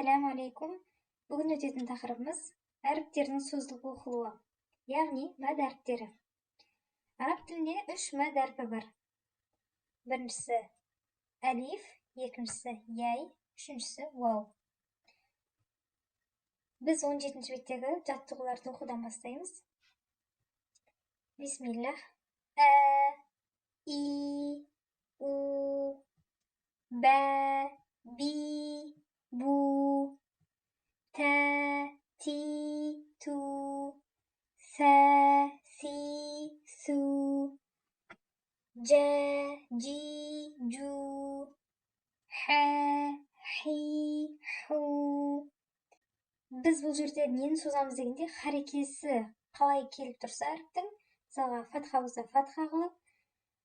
Assalamu alaikum. Bugün ötетін taqırыбımız әріптердің сөздік оқылуы, яғни мәд әріптері. Араб тілінде 3 мәд әрпі бар. Біріншісі әлиф, екіншісі яй, үшіншісі вау. Біз 17-ші беттегі жаттығуларды оқудан бастаймыз. Бисмиллах. Ә, и, у, бә, би, бу, та, ти, ту, са, си, су, жа, жи, жу, ха, хи, ху. Біз бұл жерде нені созамыз дегенде, харекесі қалай келіп тұрса әріптің, мысалға фатха болса фатха қылып,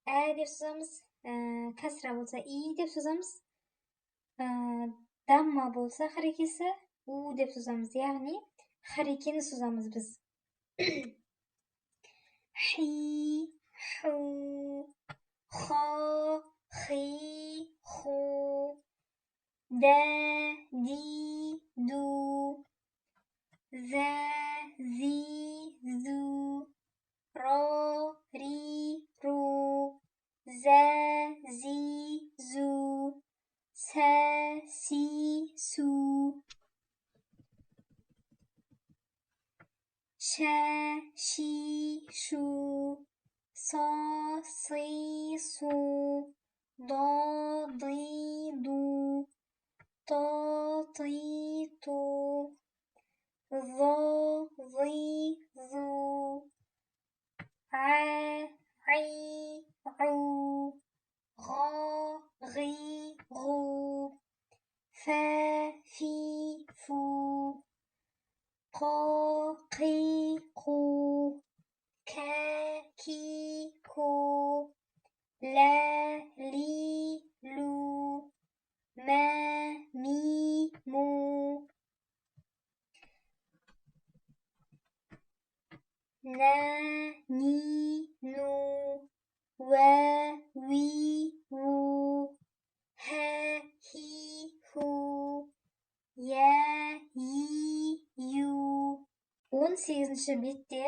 ә деп созамыз, кәсра болса и деп созамыз, дамма болса харекесі у деп созамыз, яғни харекені созамыз біз. Хи, ху, хо, хи, ху, да, ди, ду, за, зи, зу, ро, ри, ру, за, зи, зу, са, си, су, ша, ши, шу, со, си, су, до, ди, ду, то, ти, ту, ظو, ظي, ظو, ع, عي, عو, غا, غي, غو, فا, في, فو, قا, قي, قو, كا, كي, كو, لا, لي, لو، ما, مي، مو، نا، ني، نو، وا، وي، وو، ها، هي، هو، я, и, ю. 18-ші бетте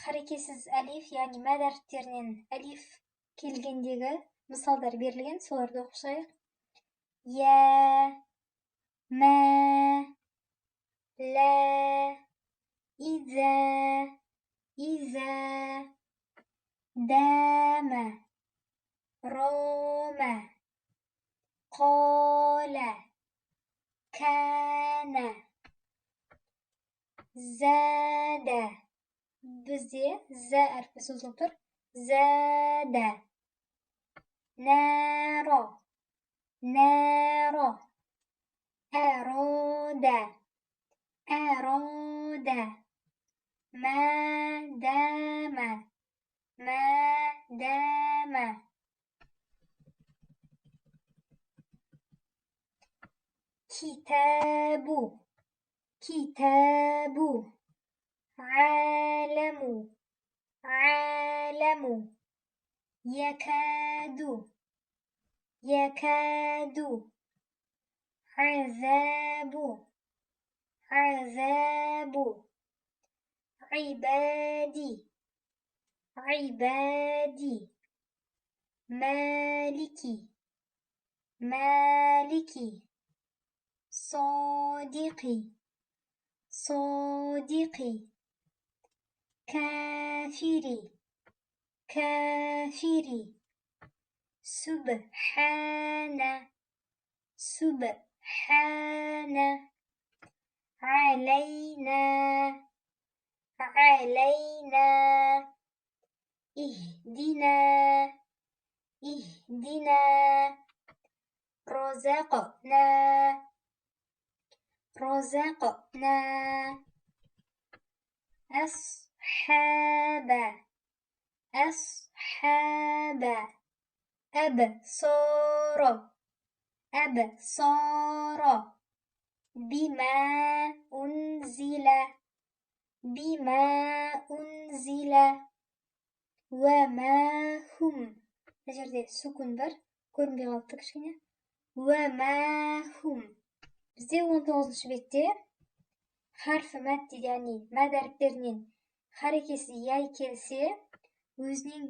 харекесіз әлиф, яғни мәд әріптерінен әлиф келгендегі мысалдар берілген, соларды оқып шығайық. Я, мә, ла, иза, иза, дама, рома, қола, кәна, зада. Бізде за әрпі созылып тұр. Зада. Наро, наро, әрода, әрода, мадама, мадама. Китабу, китабу, عالم، عالم، يكاد، يكاد، عذاب، عذاب، عبادي، عبادي، مالكي، مالكي، صادقي، صادقي، كافري، كافري، سبحان، سبحان، علينا، علينا، اهدنا، اهدنا، رزقنا، رزقنا، أصحاب، أصحاب، أبصار، أبصار، بما أنزل، بما أنزل، وما هم. Бұл жерде сүкін бар, көрінбей қалыпты кішкене. وما هم. бізде 19 бетте харфі мәд дейді, яғни мәд әріптерінен харекесі яй келсе, өзінің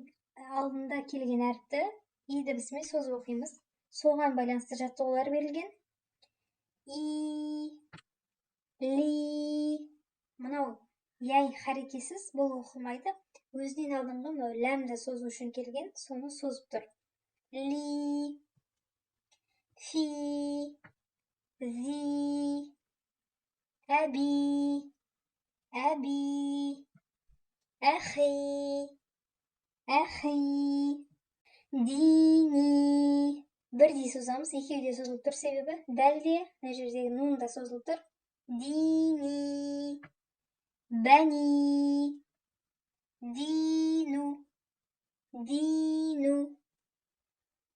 алдында келген әріпті и дыбысымен созып оқимыз. Соған байланысты жаттығулар берілген. И, ли. Мынау яй харекесіз, бұл оқылмайды. Өзінен алдыңғы ләмді созу үшін келген, соны созып тұр. Ли, фи, зи, әби, әби, әхи, әхи, дини. Бірдей созамыз, екеуде созылып тұр, себебі дәлде мына жердегі нун да созылып тұр. Дини, бәни, дину, дину,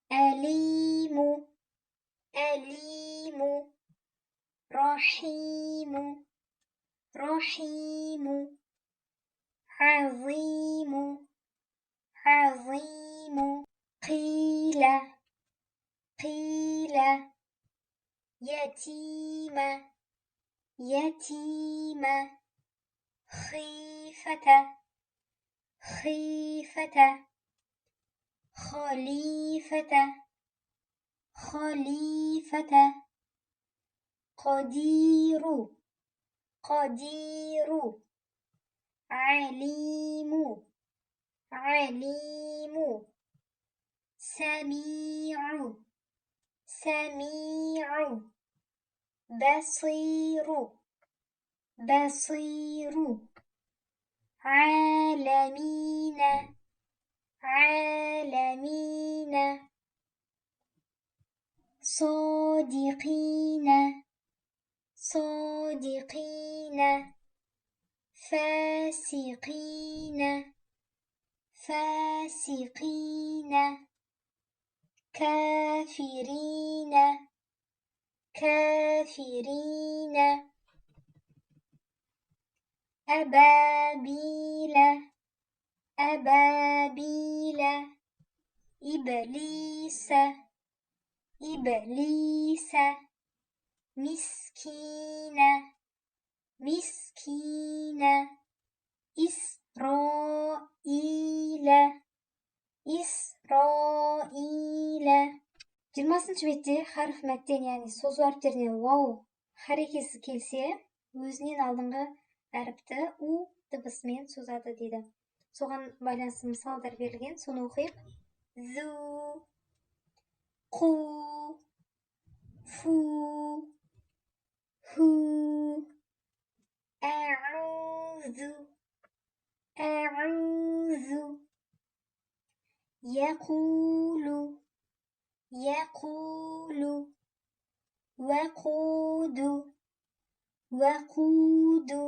әлиму, әлиму, рахиму, рахиму, азиму, азиму, қила, қила, ятима, ятима, خيفة, خيفة, خليفة, خليفة, قدير, قدير, عليم, عليم, سميع, سميع, بصير, بصير, عالمين, عالمين, صادقين, صادقين, فاسقين, فاسقين, كافرين, كافرين، أبابيل، أبابيل، إبليس، إبليس، مسكين، مسكين، إسرائيل، إسرائيل. 20 бетте харф мәттен, яғни созу әріптеріне вау харекесі келсе, өзінен алдыңғы әріпті у дыбысымен созады дейді. Соған байланысты мысалдар берілген, соны оқиық. Зу, қу, фу, ху, әузу, әузу, яқулу, яқулу, вақуду, вақуду,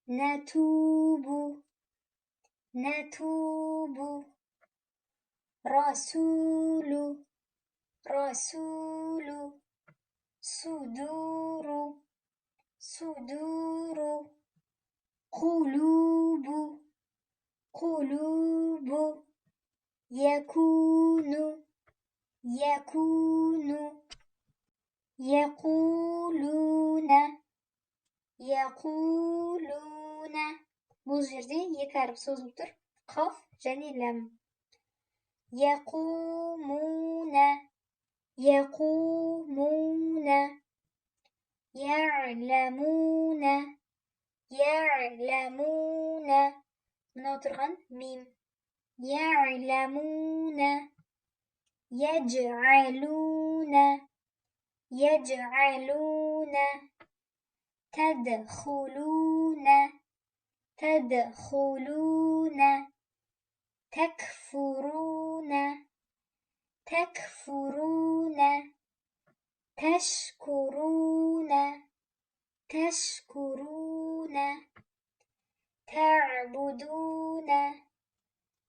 натубу, натубу, расулу, расулу, судуру, судуру, قلوبу, قلوبу, якуну, якуну, яқулуна, яқулуна. Бұл жерде екі әріп созылып тұр. Қаф және ләм. Яқумуна, яқумуна, я'ламуна, я'ламуна. Мынау тұрған мим. Я'ламуна, ядж'алуна, ядж'алуна, тадхулуна, تدخلون، تكفرون، تكفرون، تشكرون، تشكرون، تعبدون،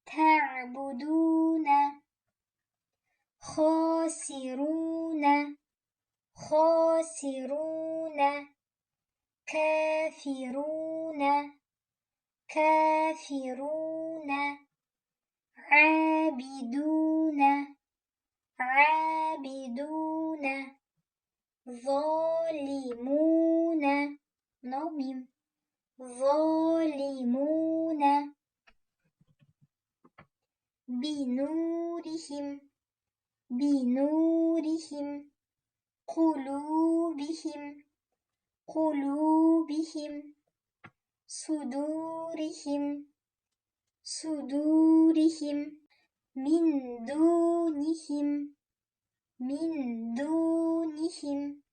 تعبدون، خاسرون، خاسرون، كافرون، كافرون، عابدون، عابدون. مынау мим. ظالمون بنورهم بنورهم قلوبهم قلوبهم صدورهم صدورهم من دونهم من دونهم